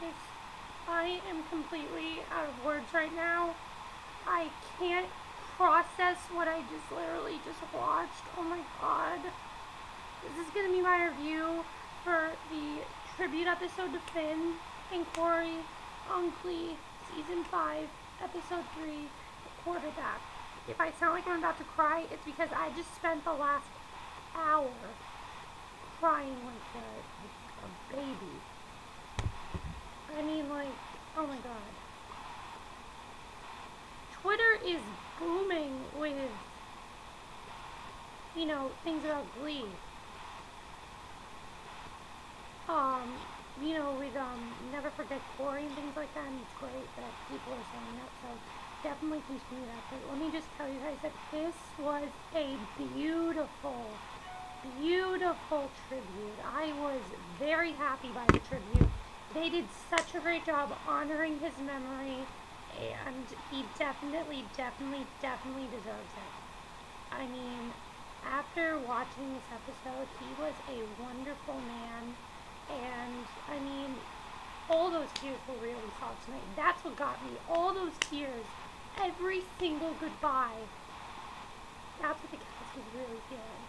It's, I am completely out of words right now. I can't process what I just literally just watched. Oh my god. This is gonna be my review for the tribute episode to Finn and Cory on Glee, Season 5, Episode 3, The Quarterback. If I sound like I'm about to cry, it's because I just spent the last hour crying like a baby. I mean, like, oh my god. Twitter is booming with, you know, things about Glee. You know, with, Never Forget Cory and things like that, and it's great that people are saying that, so definitely continue that. But let me just tell you guys that this was a beautiful, beautiful tribute. I was very happy by the tribute. They did such a great job honoring his memory, and he definitely, definitely, definitely deserves it. I mean, after watching this episode, he was a wonderful man, and I mean, all those tears were really soft tonight. That's what got me. All those tears, every single goodbye. That's what the cast was really feeling.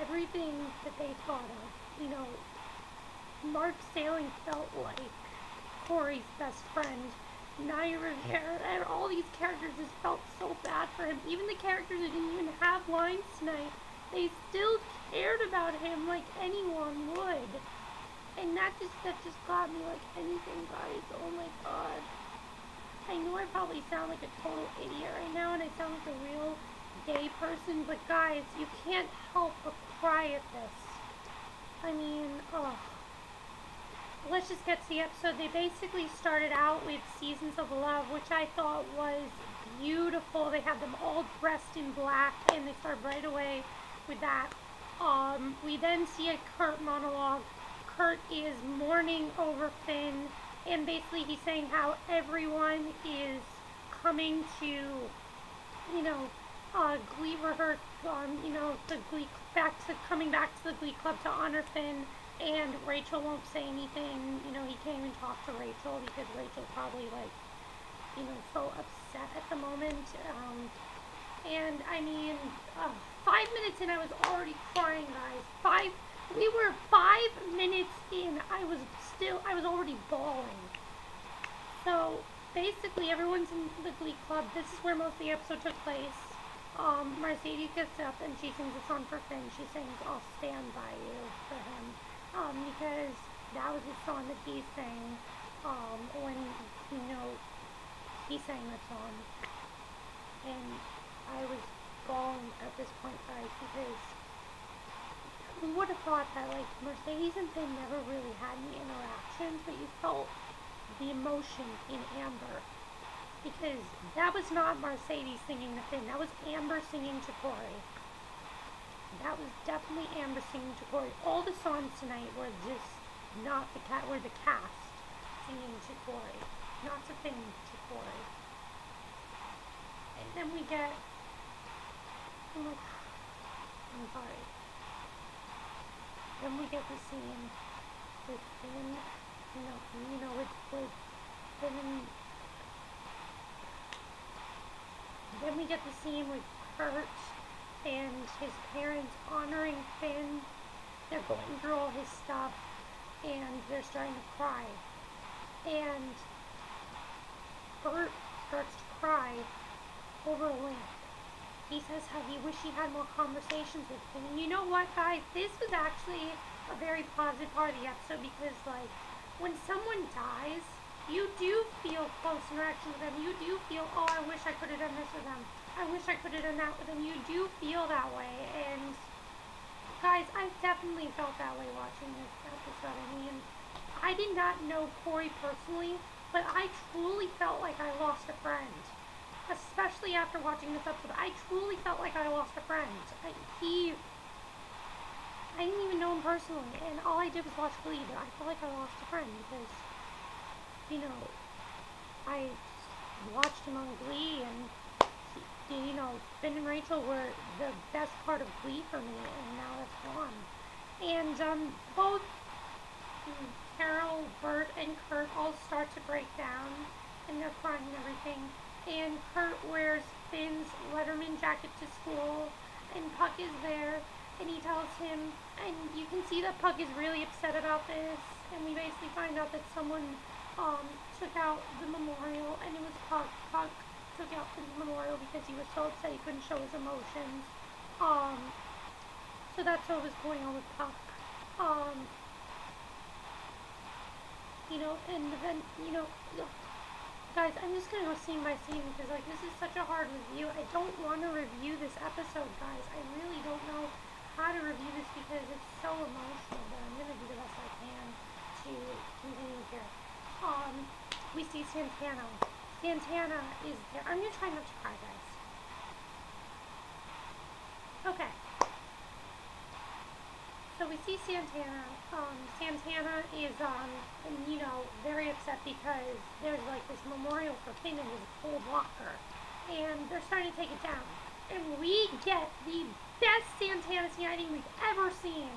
Everything that they thought of, you know, Mark Salling felt like Cory's best friend. Naya Rivera and all these characters just felt so bad for him. Even the characters who didn't even have lines tonight, they still cared about him like anyone would. And that just got me like anything, guys. Oh my god. I know I probably sound like a total idiot right now, and I sound like a real gay person, but guys, you can't help but cry at this. I mean, oh. Let's just get to the episode. They basically started out with Seasons of Love, which I thought was beautiful. They had them all dressed in black, and they started right away with that. We then see a Kurt monologue. Kurt is mourning over Finn, and basically he's saying how everyone is coming to, you know, Glee rehearse, you know, the Glee coming back to the Glee Club to honor Finn. And Rachel won't say anything, you know, he can't even talk to Rachel because Rachel's probably, like, you know, so upset at the moment. And, I mean, 5 minutes in, I was already crying, guys. We were 5 minutes in, I was already bawling. So, basically, everyone's in the Glee Club. This is where most of the episode took place. Mercedes gets up and she sings a song for Finn. She sings, "I'll Stand By You" for him. Because that was the song that he sang, when, you know, he sang that song. And I was bawling at this point, guys, because who would have thought that, like, Mercedes and Finn never really had any interactions, but you felt the emotion in Amber. Because that was not Mercedes singing to Finn, that was Amber singing to Cory. That was definitely Amber singing to Cory. All the songs tonight were just not were the cast singing to Cory, not to Finn, to Cory. And then we get, I'm sorry. Then we get the scene with Finn, you know, with Finn and then we get the scene with Kurt and his parents honoring Finn. They're going through all his stuff, and they're starting to cry. And Bert starts to cry over a lamp. He says how he wished he had more conversations with Finn. And you know what, guys? This was actually a very positive part of the episode because, like, when someone dies, you do feel close interaction with them. You do feel, oh, I wish I could have done this with them. I wish I could have done that with them. You do feel that way. And, guys, I definitely felt that way watching this episode. I mean, I did not know Cory personally, but I truly felt like I lost a friend. Especially after watching this episode. I truly felt like I lost a friend. I didn't even know him personally, and all I did was watch Glee, but I felt like I lost a friend because, you know, I watched him on Glee, and, you know, Finn and Rachel were the best part of Glee for me, and now that's gone. And, both Carol, Bert, and Kurt all start to break down, and they're crying and everything. And Kurt wears Finn's Letterman jacket to school, and Puck is there, and he tells him, and you can see that Puck is really upset about this, and we basically find out that someone took out the memorial, and it was Puck. Puck took out the memorial because he was so upset he couldn't show his emotions. So that's what was going on with Puck. And then, guys, I'm just gonna go scene by scene because, like, this is such a hard review. I don't want to review this episode, guys. I really don't know how to review this because it's so emotional, but I'm gonna do the best I can to continue here. We see Santana. Santana is there. I'm gonna try not to cry, guys. Okay. So we see Santana. Santana is, very upset because there's like this memorial for Finn in his old locker, and they're starting to take it down. And we get the best Santana scene I think we've ever seen.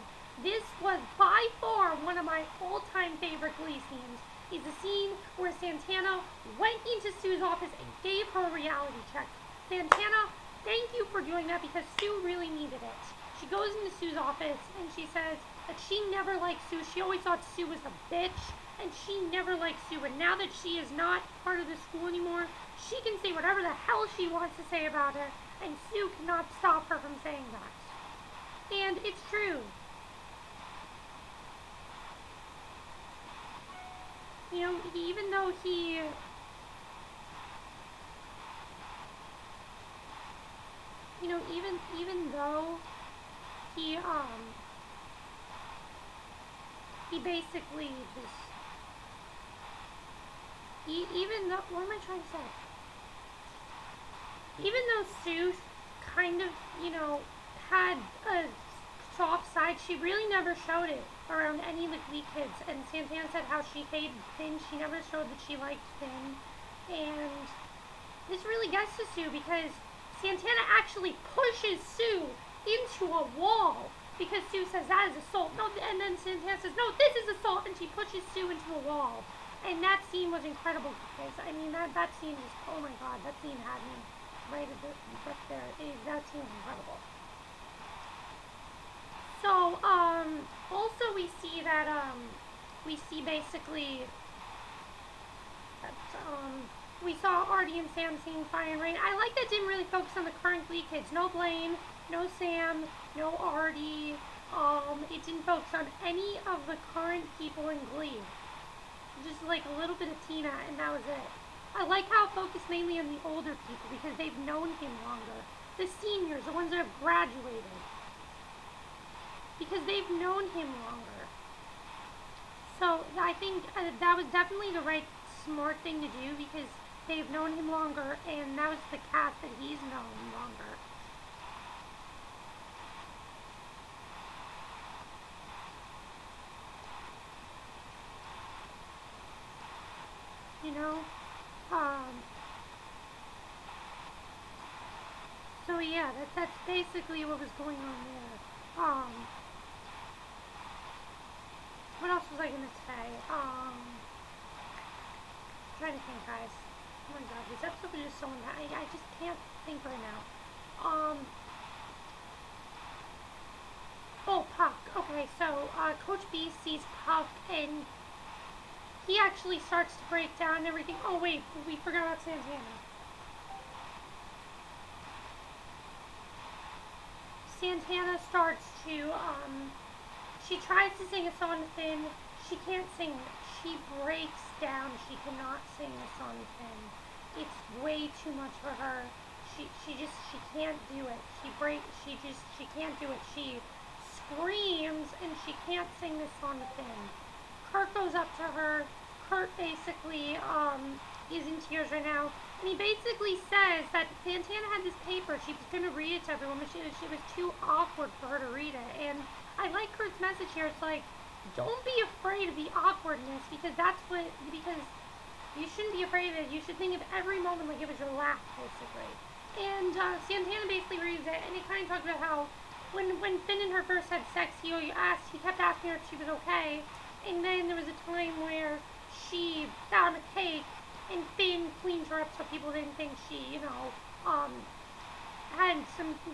This was by far one of my all-time favorite Glee scenes. Is the scene where Santana went into Sue's office and gave her a reality check. Santana, thank you for doing that because Sue really needed it. She goes into Sue's office and she says that she never liked Sue. She always thought Sue was a bitch, and she never liked Sue. And now that she is not part of the school anymore, she can say whatever the hell she wants to say about her, and Sue cannot stop her from saying that. And it's true. Even though he... even though he basically just... Even though... What am I trying to say? Even though Sue kind of, had a soft side, she really never showed it around any of the Glee kids. And Santana said how she hated Finn. She never showed that she liked Finn. And this really gets to Sue because Santana actually pushes Sue into a wall because Sue says that is assault. No, and then Santana says, no, this is assault, and she pushes Sue into a wall. And that scene was incredible, guys. I mean, that scene was, oh my god, that scene had me right at the, right there. That scene was incredible. So, also we see that, basically, that, we saw Artie and Sam singing Fire and Rain. I like that it didn't really focus on the current Glee kids. No Blaine, no Sam, no Artie. It didn't focus on any of the current people in Glee. Just like a little bit of Tina, and that was it. I like how it focused mainly on the older people because they've known him longer. The seniors, the ones that have graduated. Because they've known him longer. So I think that was definitely the right smart thing to do because they've known him longer, and that was the cast that he's known longer. So yeah, that's basically what was going on there. What else was I gonna say? I'm trying to think, guys. Oh my god, this episode was just so I just can't think right now. Oh, Puck. Okay, so Coach B sees Puck and he actually starts to break down and everything. Oh wait, we forgot about Santana. Santana starts to, she tries to sing a song to Finn. She can't sing it. She breaks down. She cannot sing a song to Finn. It's way too much for her. She can't do it. She can't do it. She screams and she can't sing this song to Finn. Kurt goes up to her. Kurt basically, is in tears right now. And he basically says that Santana had this paper. She was going to read it to everyone, but she was too awkward for her to read it. And I like Kurt's message here. It's like, don't be afraid of the awkwardness because because you shouldn't be afraid of it. You should think of every moment like it was your last, basically. And Santana basically reads it, and he kind of talks about how when Finn and her first had sex, he kept asking her if she was okay. And then there was a time where she found a cake and Finn cleaned her up so people didn't think she,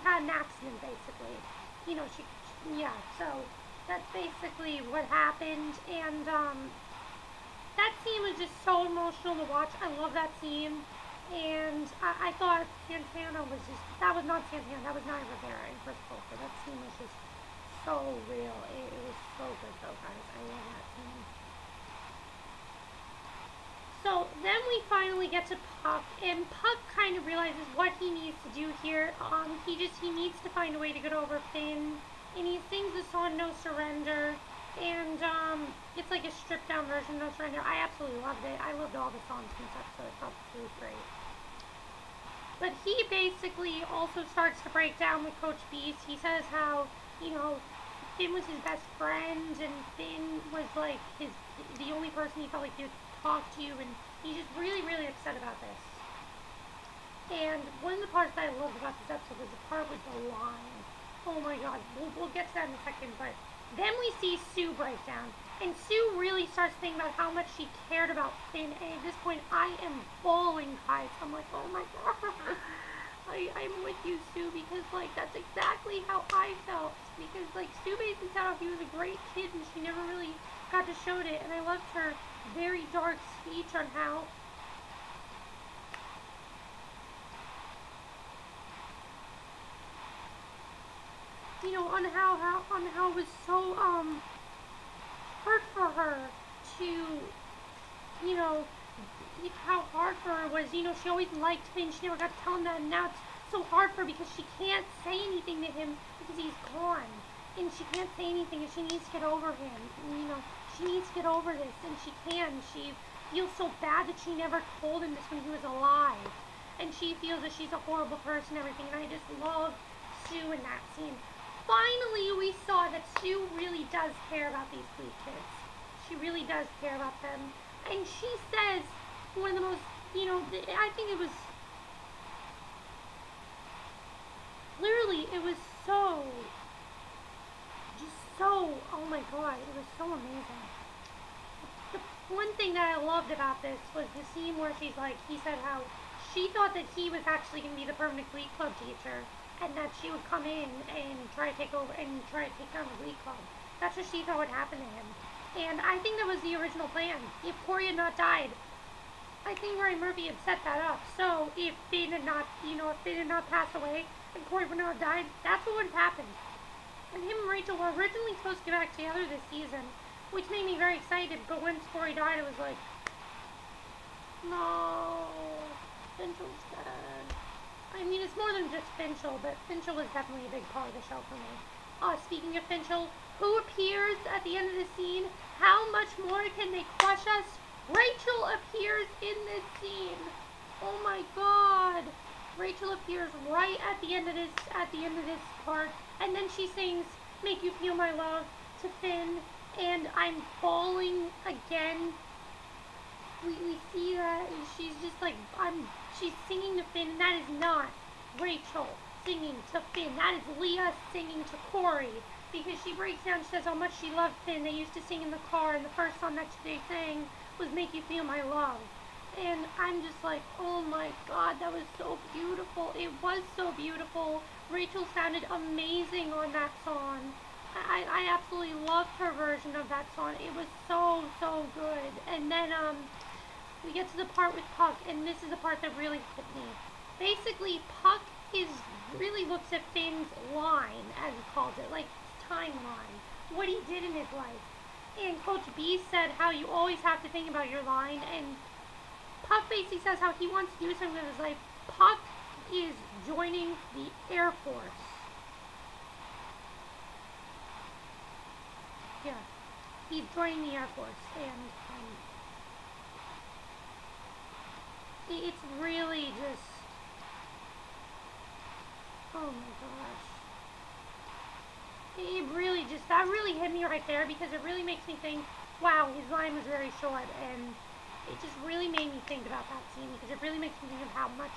had an accident basically. Yeah, so that's basically what happened, and that scene was just so emotional to watch. I love that scene, and I thought Santana was that was not Santana, that was Naya Rivera in Chris Colfer. That scene was just so real. It was so good though, guys. I love that scene. So then we finally get to Puck, and Puck kind of realizes what he needs to do here. He needs to find a way to get over Finn, and he sings the song No Surrender, and it's like a stripped down version of No Surrender. I absolutely loved it. I loved all the songs in this episode. I thought it was really great. But he basically also starts to break down with Coach Beast. He says how, Finn was his best friend, and Finn was like the only person he felt like he would talk to, and he's just really, really upset about this. And one of the parts that I loved about this episode was the part with the line. Oh my god, we'll get to that in a second, but then we see Sue break down, and Sue really starts thinking about how much she cared about Finn, and at this point I am bawling, guys. I'm like, oh my god, I'm with you, Sue, because that's exactly how I felt, because Sue basically said he was a great kid, and she never really got to show it, and I loved her very dark speech on how on how it was so hard for her to how hard for her was, she always liked Finn, she never got to tell him that, and now it's so hard for her because she can't say anything to him because he's gone, and she can't say anything, and she needs to get over him, and, she needs to get over this, and she feels so bad that she never told him this when he was alive, and she feels that she's a horrible person and everything, and I just love Sue in that scene. Finally, we saw that Sue really does care about these Glee kids. She really does care about them. And she says one of the most, I think it was, literally, it was oh my god, it was so amazing. The one thing that I loved about this was the scene where he said how she thought that he was actually going to be the permanent Glee Club teacher, and that she would come in and try to take over and try to take down the Glee Club. That's what she thought would happen to him. And I think that was the original plan. If Cory had not died, I think Ryan Murphy had set that up. So if Finn had not, passed away and Cory would not have died, that's what would have happened. And him and Rachel were originally supposed to get back together this season, which made me very excited. But when Cory died, it was like, no, Finchell's dead. I mean, it's more than just Finchell, but Finchell was definitely a big part of the show for me. Speaking of Finchell, who appears at the end of the scene? How much more can they crush us? Rachel appears in this scene. Oh my god. Rachel appears right at the end of this part, and then she sings "Make You Feel My Love" to Finn, and I'm bawling again. We see that, and she's just like, she's singing to Finn, and that is not Rachel singing to Finn. That is Leah singing to Cory, because she breaks down, she says how much she loved Finn. They used to sing in the car, and the first song that they sang was "Make You Feel My Love." And I'm just like, oh my god, that was so beautiful. It was so beautiful. Rachel sounded amazing on that song. I absolutely loved her version of that song. It was so, so good. And then, we get to the part with Puck, and this is the part that really hit me. Basically, Puck really looks at Finn's line, as he calls it, like timeline, what he did in his life. And Coach B said how you always have to think about your line, and Puck basically says how he wants to do something with his life. Puck is joining the Air Force. Yeah, he's joining the Air Force, and it's really just, oh my gosh. It really just, that really hit me right there, because it really makes me think, wow, his line was very short, and it just really made me think about that scene, because it really makes me think of how much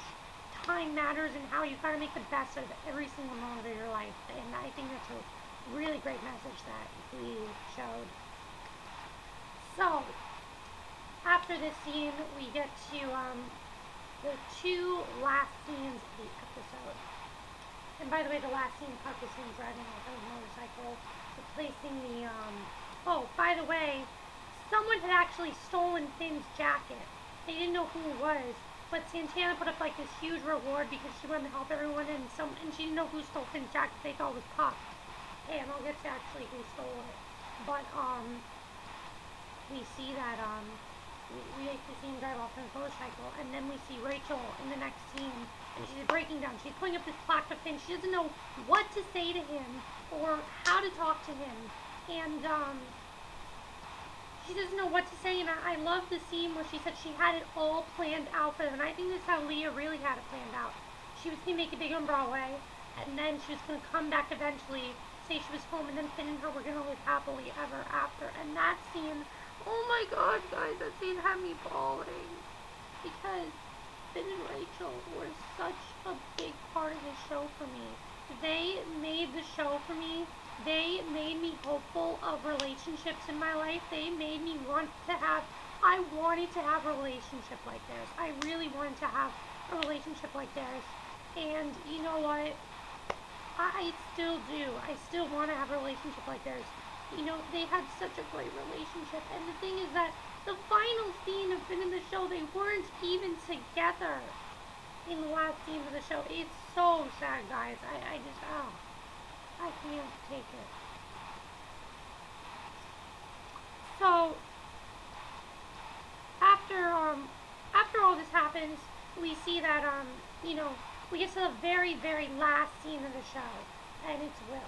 time matters and how you've got to make the best of every single moment of your life. And I think that's a really great message that Glee showed. So, after this scene, we get to the two last scenes of the episode. And by the way, the last scene, Puck is seen driving off on a motorcycle, replacing the, oh, by the way, someone had actually stolen Finn's jacket. They didn't know who it was, but Santana put up like this huge reward because she wanted to help everyone, and she didn't know who stole Finn's jacket. They thought it was Puck. And I'll get to actually who stole it. But, we see that, we actually see him drive off on his motorcycle, and then we see Rachel in the next scene, and she's breaking down. She's putting up this plaque to Finn. She doesn't know what to say to him, or how to talk to him, and, she doesn't know what to say, and I love the scene where she said she had it all planned out for them, and I think this is how Leah really had it planned out. She was going to make it big on Broadway, and then she was going to come back eventually, say she was home, and then Finn and her were going to live happily ever after. And that scene, oh my god, guys, that scene had me bawling. Because Finn and Rachel were such a big part of this show for me. They made the show for me. They made me hopeful of relationships in my life. They made me want to have, I wanted to have a relationship like theirs. I really wanted to have a relationship like theirs. And you know what? I still do. I still want to have a relationship like theirs. You know, they had such a great relationship. And the thing is that the final scene of Finn in the show, they weren't even together in the last scene of the show. It's so sad, guys. I just, oh, I can't take it. So, after all this happens, we see that, you know, we get to the very, very last scene of the show, and it's Will.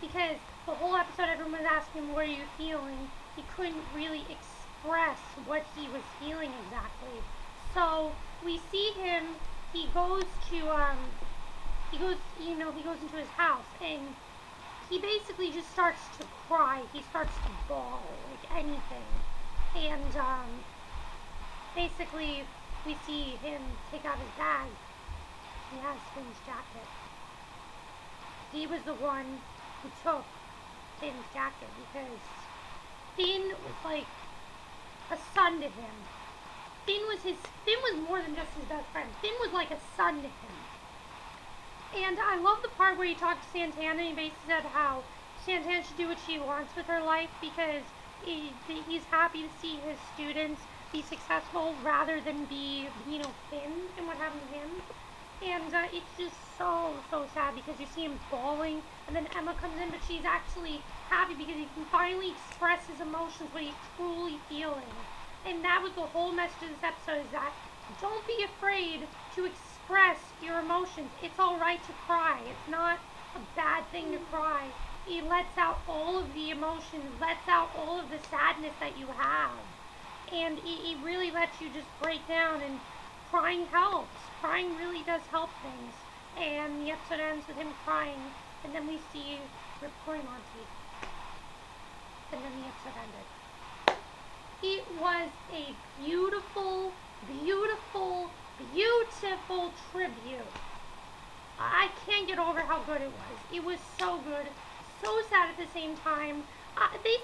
Because the whole episode, everyone was asking, what are you feeling? He couldn't really express what he was feeling exactly. So, we see him, he goes to, he goes into his house, and he basically just starts to cry. He starts to bawl, like anything. And, basically, we see him take out his bag. He has Finn's jacket. He was the one who took Finn's jacket because Finn was like a son to him. Finn was more than just his best friend. Finn was like a son to him. And I love the part where he talked to Santana, and he basically said how Santana should do what she wants with her life because he's happy to see his students be successful rather than be, you know, Finn and what happened to him. And it's just so, so sad because you see him bawling, and then Emma comes in, but she's actually happy because he can finally express his emotions, what he's truly feeling. And that was the whole message of this episode, is that don't be afraid to express your emotions. It's alright to cry. It's not a bad thing to cry. It lets out all of the emotions, lets out all of the sadness that you have. And it really lets you just break down, and crying helps. Crying really does help things. And the episode ends with him crying, and then we see Rip Cory Monteith. And then the episode ended. It was a beautiful, beautiful, beautiful tribute. I can't get over how good it was. It was so good, so sad at the same time. They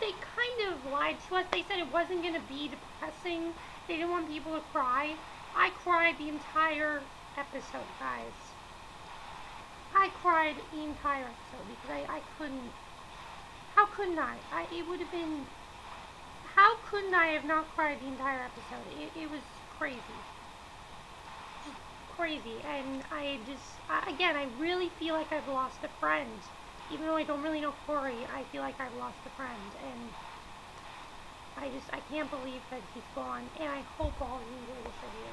kind of lied to us. They said it wasn't going to be depressing. They didn't want people to cry. I cried the entire episode, guys. I cried the entire episode because I couldn't. How couldn't I? It would have been. How couldn't I have not cried the entire episode? It was crazy. Just crazy. And again, I really feel like I've lost a friend. Even though I don't really know Cory, I feel like I've lost a friend. And I can't believe that he's gone, and I hope all of you enjoy this review.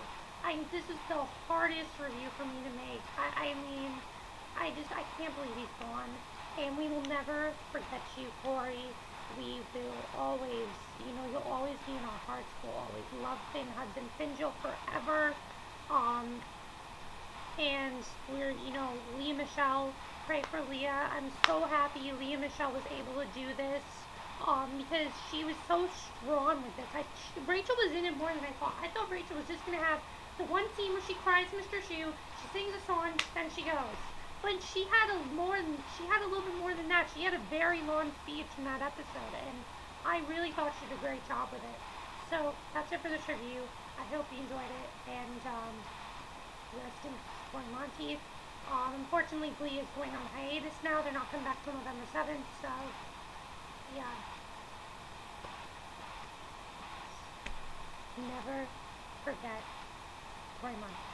This is the hardest review for me to make. I mean, I can't believe he's gone, and we will never forget you, Cory. We will always, you know, you'll always be in our hearts. We'll always love Finn Hudson. Finjil forever. And we're, you know, Leah Michelle, pray for Leah. I'm so happy Leah Michelle was able to do this. Because she was so strong with this. Rachel was in it more than I thought. I thought Rachel was just going to have the one scene where she cries Mr. Shoe, she sings a song, then she goes. But she had a little bit more than that. She had a very long speech in that episode, and I really thought she did a great job with it. So that's it for this review. I hope you enjoyed it, and rest in Cory Monteith. Unfortunately, Glee is going on hiatus now. They're not coming back till November 7th, so yeah. Never forget Cory Monteith.